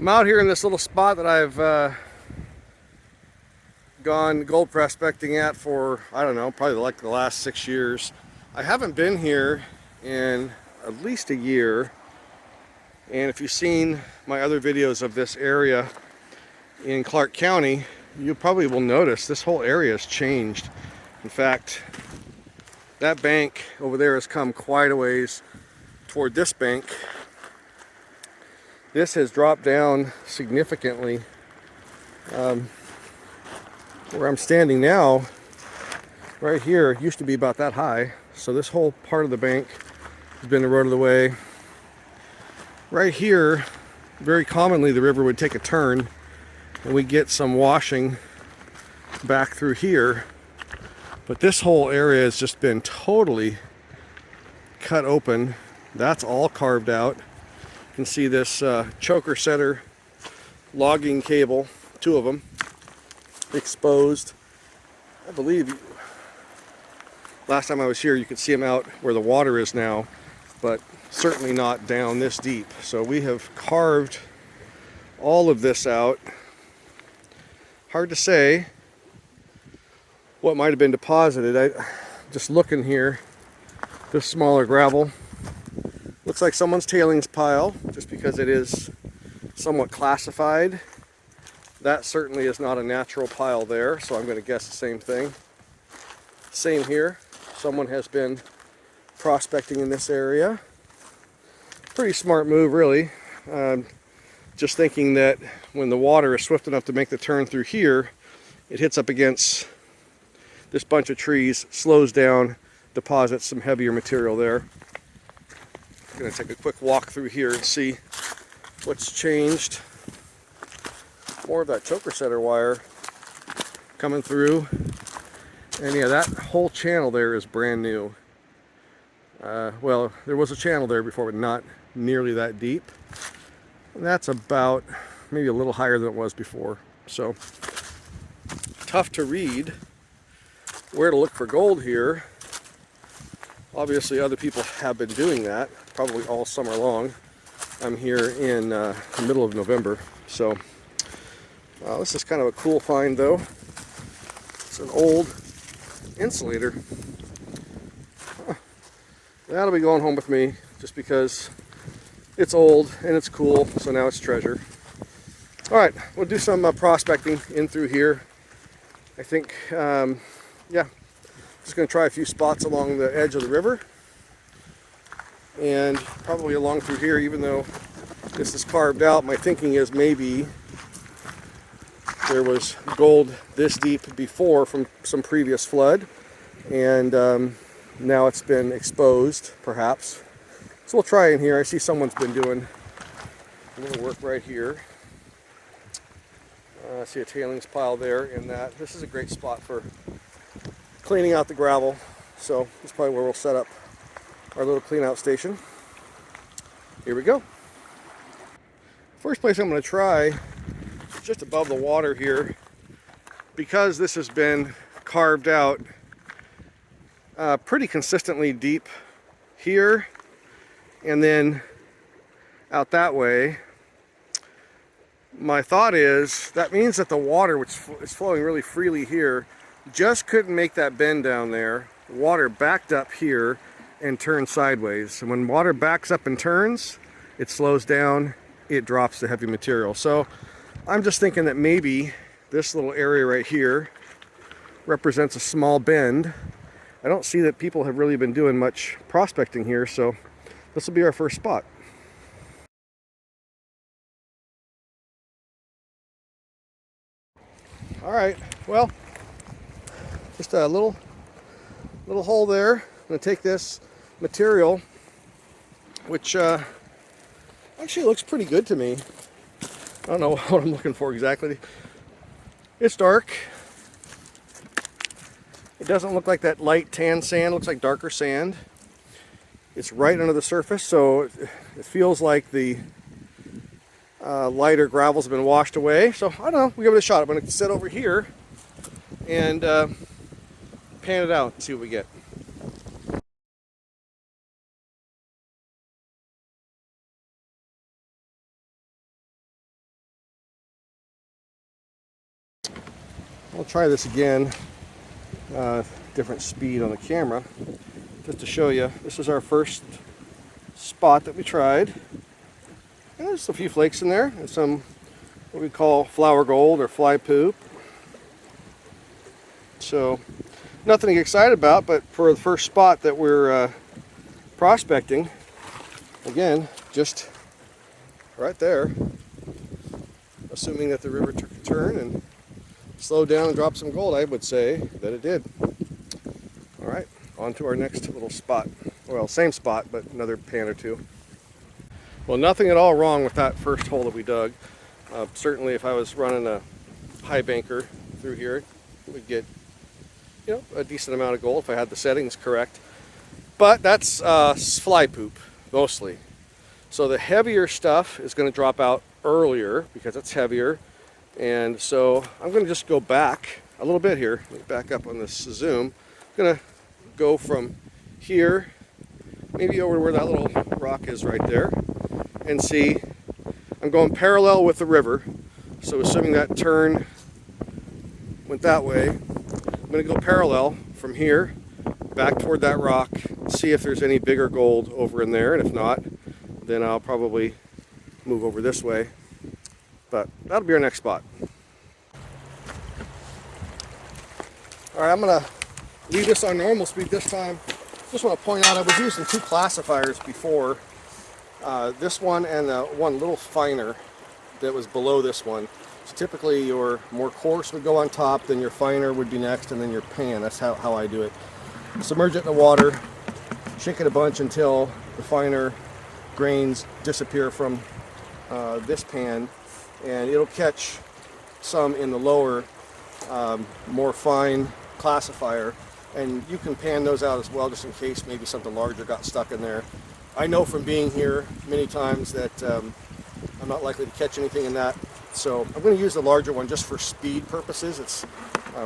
I'm out here in this little spot that I've gone gold prospecting at for, I don't know, probably like the last 6 years. I haven't been here in at least a year, and if you've seen my other videos of this area in Clark County, you probably will notice this whole area has changed. In fact, that bank over there has come quite a ways toward this bank. This has dropped down significantly. Where I'm standing now, right here, used to be about that high. So this whole part of the bank has been eroded away. Right here, very commonly the river would take a turn and we get some washing back through here. But this whole area has just been totally cut open. That's all carved out. You can see this choker setter logging cable, 2 of them, exposed. I believe last time I was here you could see them out where the water is now, but certainly not down this deep. So we have carved all of this out. Hard to say what might have been deposited. Just looking here, this smaller gravel looks like someone's tailings pile, just because it is somewhat classified. That certainly is not a natural pile there, so I'm going to guess the same thing. Same here. Someone has been prospecting in this area. Pretty smart move, really. Just thinking that when the water is swift enough to make the turn through here, it hits up against this bunch of trees, slows down, deposits some heavier material there. I'm going to take a quick walk through here and see what's changed. More of that choker setter wire coming through. And yeah, that whole channel there is brand new. Well, there was a channel there before, but not nearly that deep. And that's about maybe a little higher than it was before. So tough to read where to look for gold here. Obviously other people have been doing that probably all summer long. I'm here in the middle of November, so this is kind of a cool find though. It's an old insulator. That'll be going home with me just because it's old and it's cool, so now it's treasure. Alright, we'll do some prospecting in through here. I think, yeah, just going to try a few spots along the edge of the river and probably along through here, even though this is carved out. My thinking is maybe there was gold this deep before from some previous flood, and now it's been exposed, perhaps. So we'll try in here. I see someone's been doing a little work right here. I see a tailings pile there in that. This is a great spot for cleaning out the gravel. So this is probably where we'll set up our little clean out station. Here we go. First place I'm going to try is just above the water here. Because this has been carved out pretty consistently deep here and then out that way. My thought is that means that the water, which is flowing really freely here, just couldn't make that bend down there. Water backed up here and turned sideways. And when water backs up and turns, it slows down, it drops the heavy material. So I'm just thinking that maybe this little area right here represents a small bend. I don't see that people have really been doing much prospecting here, so this will be our first spot. All right, well, just a little hole there. I'm gonna take this material, which actually looks pretty good to me. I don't know what I'm looking for exactly. It's dark. It doesn't look like that light tan sand. It looks like darker sand. It's right under the surface, so it feels like the lighter gravels have been washed away. So I don't know, we'll give it a shot. I'm going to sit over here and pan it out and see what we get. I'll try this again, different speed on the camera, just to show you. This is our first spot that we tried. And there's a few flakes in there, and some what we call flower gold or fly poop. So nothing to get excited about, but for the first spot that we're prospecting, again, just right there, assuming that the river took a turn and slowed down and dropped some gold, I would say that it did. All right, on to our next little spot. Well, same spot, but another pan or two. Well, nothing at all wrong with that first hole that we dug. Certainly if I was running a high banker through here, we'd get, you know, a decent amount of gold if I had the settings correct. But that's fly poop, mostly. So the heavier stuff is going to drop out earlier because it's heavier. And so I'm going to just go back a little bit here. Let me back up on this zoom. I'm going to go from here, maybe over where that little rock is right there, and see, I'm going parallel with the river. So assuming that turn went that way, I'm going to go parallel from here back toward that rock, see if there's any bigger gold over in there, and if not, then I'll probably move over this way. But that'll be our next spot. All right, I'm gonna leave this on normal speed this time. Just want to point out I was using two classifiers before. This one and one little finer that was below this one. So typically your more coarse would go on top, then your finer would be next, and then your pan. That's how I do it. Submerge it in the water, shake it a bunch until the finer grains disappear from this pan, and it'll catch some in the lower, more fine classifier, and you can pan those out as well just in case maybe something larger got stuck in there. I know from being here many times that I'm not likely to catch anything in that, so I'm going to use the larger one just for speed purposes. It's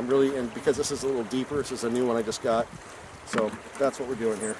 really, and because this is a little deeper, this is a new one I just got, so that's what we're doing here.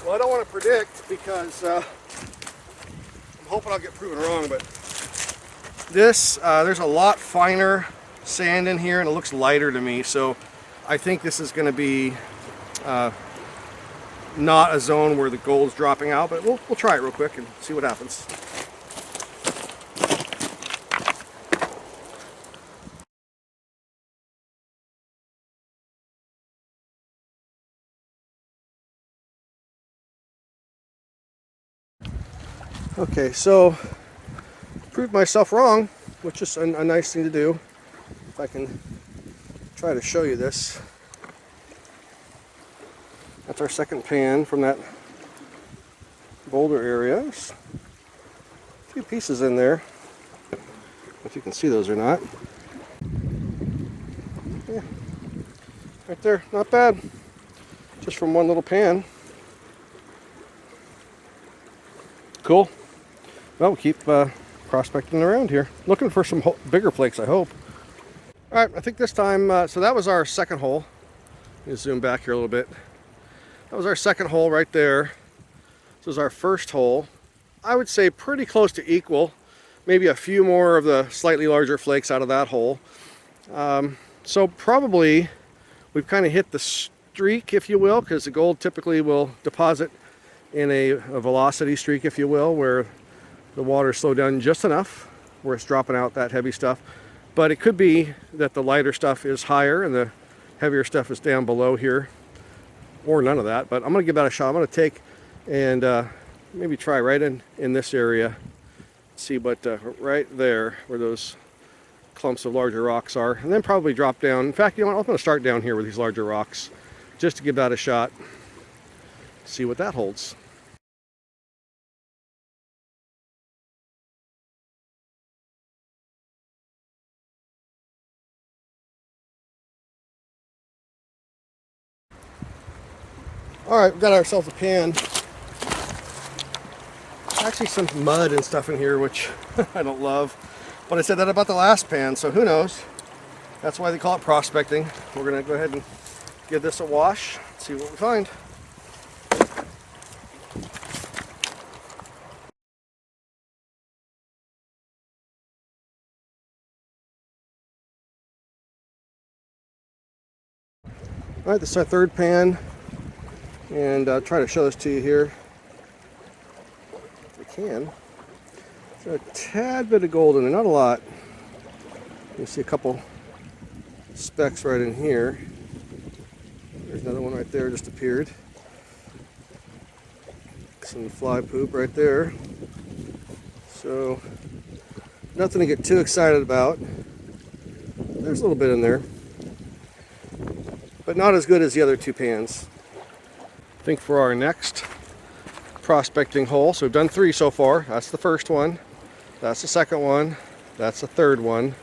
Well, I don't want to predict because I'm hoping I'll get proven wrong, but this, there's a lot finer sand in here and it looks lighter to me, so I think this is going to be not a zone where the gold's dropping out, but we'll try it real quick and see what happens. Okay, so proved myself wrong, which is a nice thing to do. If I can try to show you this. That's our second pan from that boulder area. There's a few pieces in there. If you can see those or not. Yeah, right there, not bad. Just from one little pan. Cool. Well, we'll keep prospecting around here. Looking for some bigger flakes, I hope. All right, I think this time, so that was our second hole. Let me zoom back here a little bit. That was our second hole right there. This was our first hole. I would say pretty close to equal. Maybe a few more of the slightly larger flakes out of that hole. So probably we've kind of hit the streak, if you will, because the gold typically will deposit in a velocity streak, if you will, where the water slowed down just enough where it's dropping out that heavy stuff. But it could be that the lighter stuff is higher and the heavier stuff is down below here, or none of that. But I'm going to give that a shot. I'm going to take and maybe try right in this area. See what right there where those clumps of larger rocks are, and then probably drop down. In fact, you know what, I'm going to start down here with these larger rocks just to give that a shot, see what that holds. All right, we've got ourselves a pan. Actually some mud and stuff in here, which I don't love. But I said that about the last pan, so who knows? That's why they call it prospecting. We're gonna go ahead and give this a wash, see what we find. All right, this is our third pan, and try to show this to you here if I can. There's a tad bit of gold in there, not a lot. You see a couple specks right in here. There's another one right there, just appeared. Some fly poop right there. So nothing to get too excited about. There's a little bit in there, but not as good as the other two pans. I think for our next prospecting hole, so we've done 3 so far. That's the first one, that's the second one, that's the third one,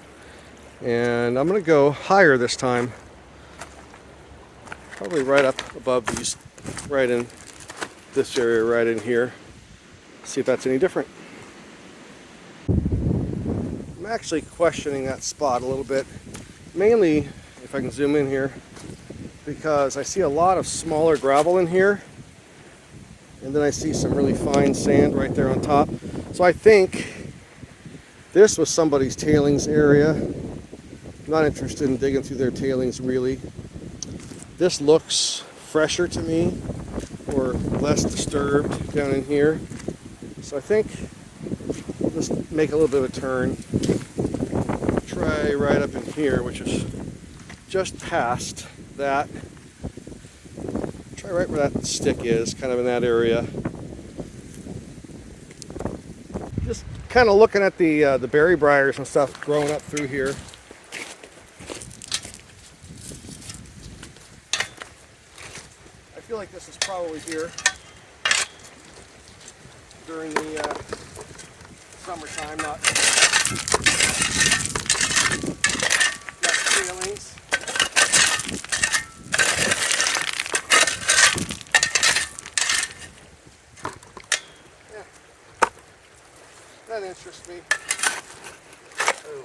and I'm going to go higher this time, probably right up above these, right in this area right in here. See if that's any different. I'm actually questioning that spot a little bit, mainly, if I can zoom in here, because I see a lot of smaller gravel in here, and then I see some really fine sand right there on top. So I think this was somebody's tailings area. I'm not interested in digging through their tailings really. This looks fresher to me, or less disturbed down in here. So I think let's make a little bit of a turn. Try right up in here, which is just past that. Try right where that stick is, kind of in that area. Just kind of looking at the berry briars and stuff growing up through here. I feel like this is probably here during the summertime, not tailings. That interests me. Oh.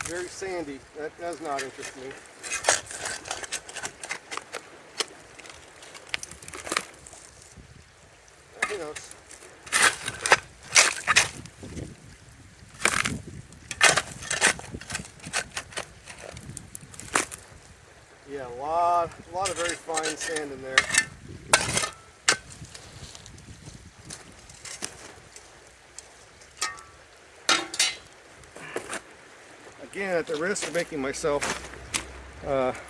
Very sandy. That does not interest me. Who knows? Yeah, a lot of very fine sand in there. Again, at the risk of making myself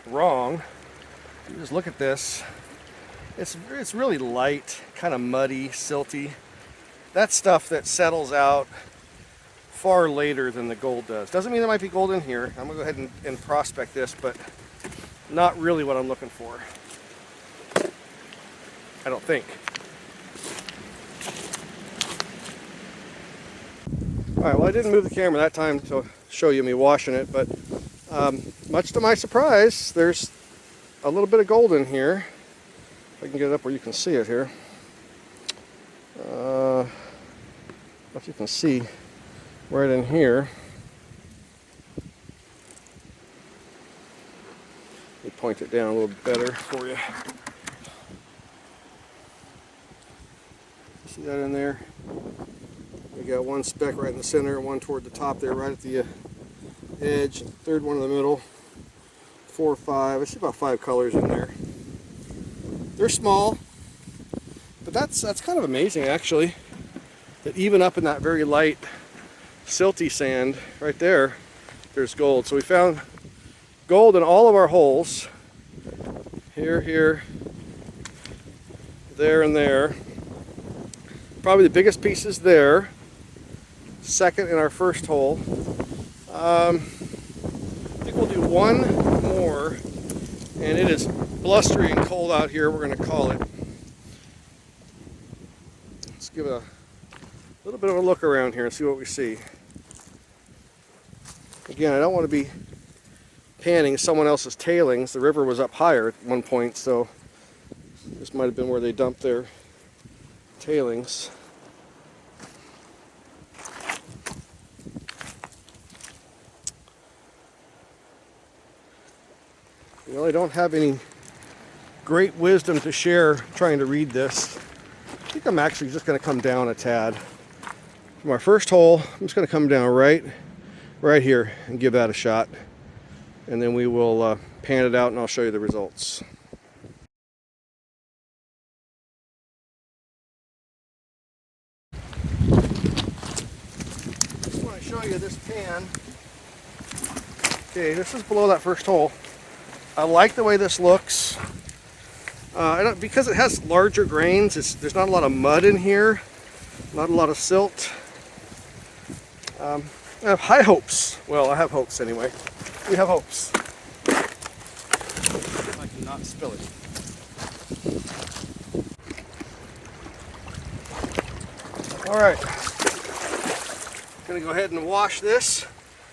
wrong, you just look at this. It's really light, kind of muddy, silty. That's stuff that settles out far later than the gold does. Doesn't mean there might be gold in here. I'm gonna go ahead and prospect this, but not really what I'm looking for. I don't think. All right, well, I didn't move the camera that time to show you me washing it, but much to my surprise, there's a little bit of gold in here. If I can get it up where you can see it here. If you can see right in here. Let me point it down a little better for you. See that in there? We got one speck right in the center, one toward the top there, right at the edge, third one in the middle, 4 or 5. I see about 5 colors in there. They're small, but that's kind of amazing actually, that even up in that very light silty sand right there, there's gold. So we found gold in all of our holes, here, there, and there. Probably the biggest pieces there. second and our first hole. I think we'll do one more, and it is blustery and cold out here. We're going to call it. Let's give it a little bit of a look around here and see what we see. Again, I don't want to be panning someone else's tailings. The river was up higher at one point, so this might have been where they dumped their tailings. You know, I don't have any great wisdom to share trying to read this. I think I'm actually just going to come down a tad. From our first hole, I'm just going to come down right here and give that a shot. And then we will pan it out and I'll show you the results. Just want to show you this pan. Okay, this is below that first hole. I like the way this looks. Because it has larger grains, there's not a lot of mud in here, not a lot of silt. I have high hopes. Well, I have hopes anyway. We have hopes. If I can not spill it. All right. I'm gonna go ahead and wash this.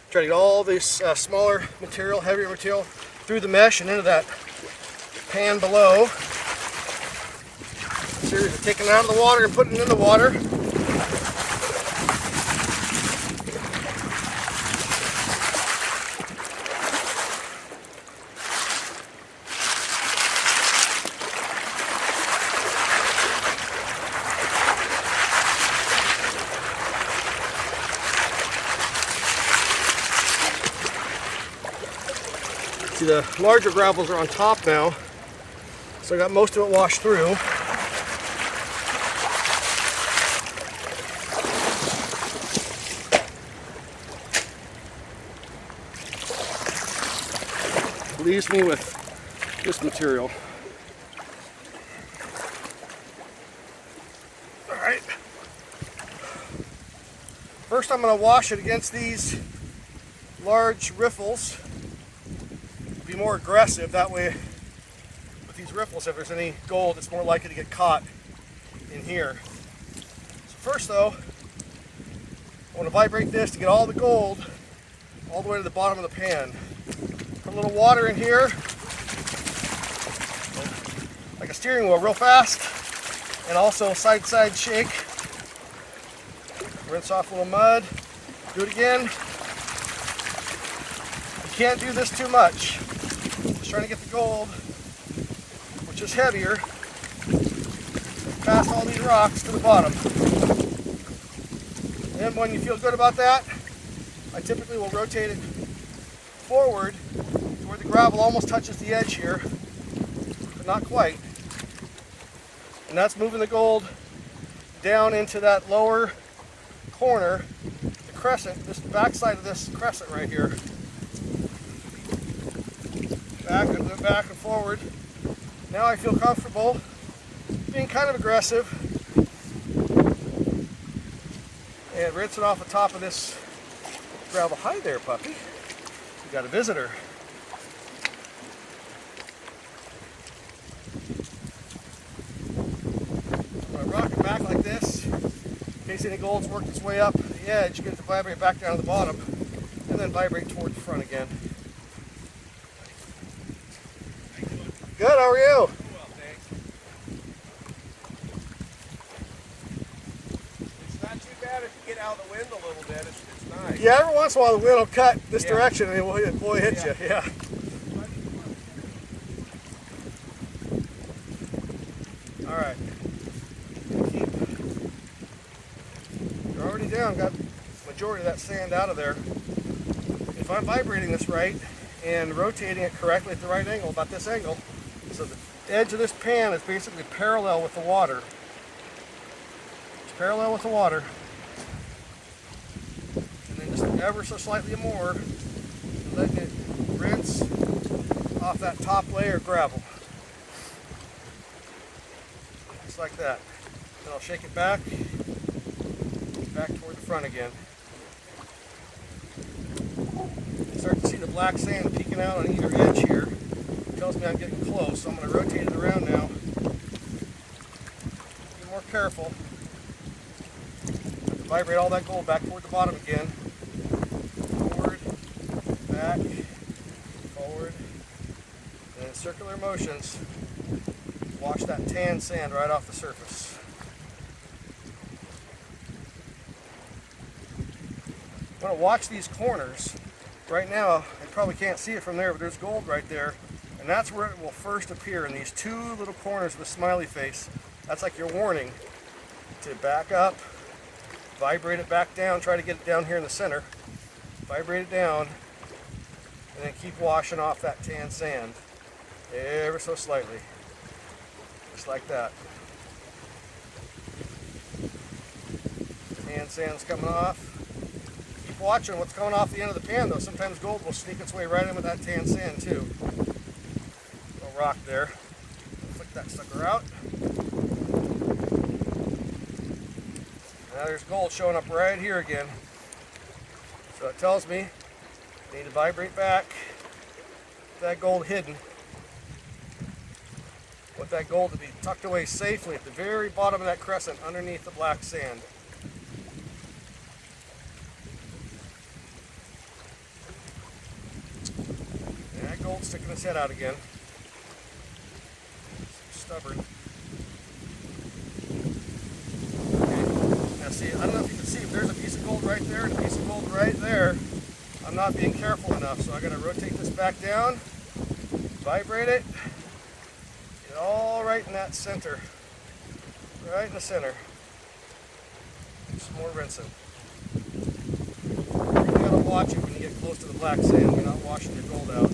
Try to get all this smaller material, heavier material through the mesh and into that pan below. Series of taking it out of the water and putting it in the water. See, the larger gravels are on top now, so I got most of it washed through. Leaves me with this material. All right. First, I'm going to wash it against these large riffles. Be more aggressive that way. With these riffles, if there's any gold, it's more likely to get caught in here. So first, though, I want to vibrate this to get all the gold all the way to the bottom of the pan. Put a little water in here, like a steering wheel, real fast, and also side-to-side shake. Rinse off a little mud. Do it again. You can't do this too much. Just trying to get the gold, which is heavier, past all these rocks to the bottom. And when you feel good about that, I typically will rotate it forward to where the gravel almost touches the edge here, but not quite. And that's moving the gold down into that lower corner, the crescent, this backside of this crescent right here. Back and forward. Now I feel comfortable being kind of aggressive and rinse it off the top of this gravel. Hi there, puppy. We got a visitor. I'm going to rock it back like this in case any gold's worked its way up the edge. Get it to vibrate back down to the bottom and then vibrate toward the front again. Good, how are you? Well, thanks. It's not too bad if you get out of the wind a little bit. It's nice. Yeah, every once in a while the wind will cut this direction and it will hit you. Yeah. All right. You're already down. Got the majority of that sand out of there. If I'm vibrating this right and rotating it correctly at the right angle, about this angle, so the edge of this pan is basically parallel with the water. It's parallel with the water. And then just ever so slightly more, letting it rinse off that top layer of gravel. Just like that. Then I'll shake it back toward the front again. Start to see the black sand peeking out on either edge here. It tells me I'm getting close, so I'm going to rotate it around now. Be more careful. Vibrate all that gold back toward the bottom again. Forward, back, forward, and in circular motions, wash that tan sand right off the surface. I'm going to watch these corners. Right now, I probably can't see it from there, but there's gold right there. And that's where it will first appear, in these two little corners of the smiley face. That's like your warning to back up, vibrate it back down, try to get it down here in the center. Vibrate it down, and then keep washing off that tan sand ever so slightly. Just like that. Tan sand's coming off. Keep watching what's coming off the end of the pan though. Sometimes gold will sneak its way right in with that tan sand too. Little rock there. Flick that sucker out. Now there's gold showing up right here again. So it tells me I need to vibrate back. Get that gold hidden. Want that gold to be tucked away safely at the very bottom of that crescent underneath the black sand. And that gold's sticking its head out again. Stubborn. Okay. Now see, I don't know if you can see, but there's a piece of gold right there and a piece of gold right there. I'm not being careful enough, so I'm going to rotate this back down, vibrate it, get it all right in that center, right in the center. Some more rinsing. You really got to watch it when you get close to the black sand. You're not washing your gold out.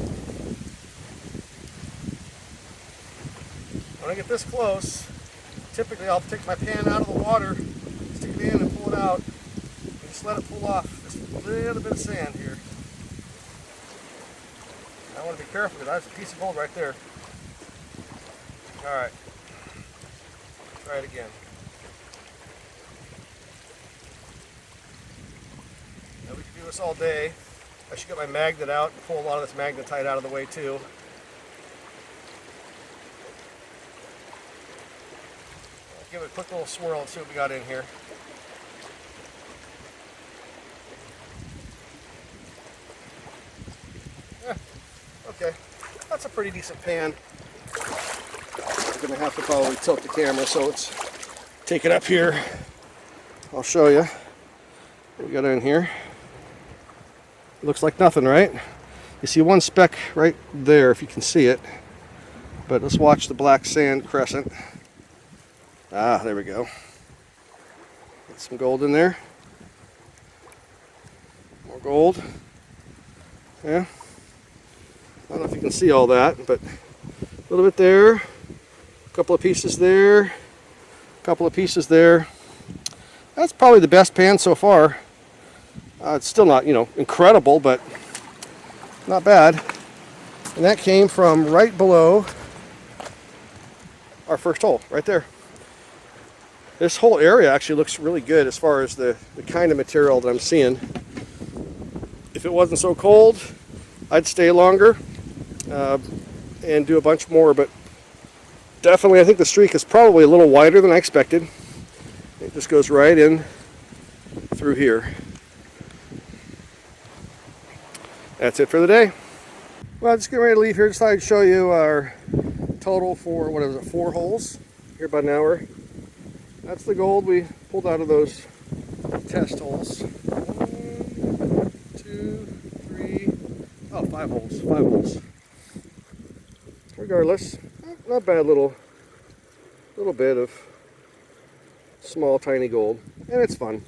When I get this close, typically I'll take my pan out of the water, stick it in and pull it out, and just let it pull off just a little bit of sand here. I want to be careful because there's a piece of gold right there. Alright, try it again. Now we can do this all day. I should get my magnet out and pull a lot of this magnetite out of the way too. I'll give it a quick little swirl and see what we got in here. Okay, that's a pretty decent pan. I'm going to have to probably tilt the camera so it's take it up here. I'll show you what we got in here. It looks like nothing, right? You see one speck right there if you can see it. But let's watch the black sand crescent. Ah, there we go. Got some gold in there. More gold. Yeah. I don't know if you can see all that, but a little bit there, a couple of pieces there, a couple of pieces there. That's probably the best pan so far. It's still not, incredible, but not bad. And that came from right below our first hole, right there. This whole area actually looks really good as far as the kind of material that I'm seeing. If it wasn't so cold, I'd stay longer. And do a bunch more, but definitely I think the streak is probably a little wider than I expected. It just goes right in through here. That's it for the day. Well, just getting ready to leave here. Just thought I'd show you our total for, 4 holes here about an hour. That's the gold we pulled out of those test holes. 1, 2, 3, 5 holes. 5 holes. Regardless, not bad little bit of small tiny gold, and it's fun.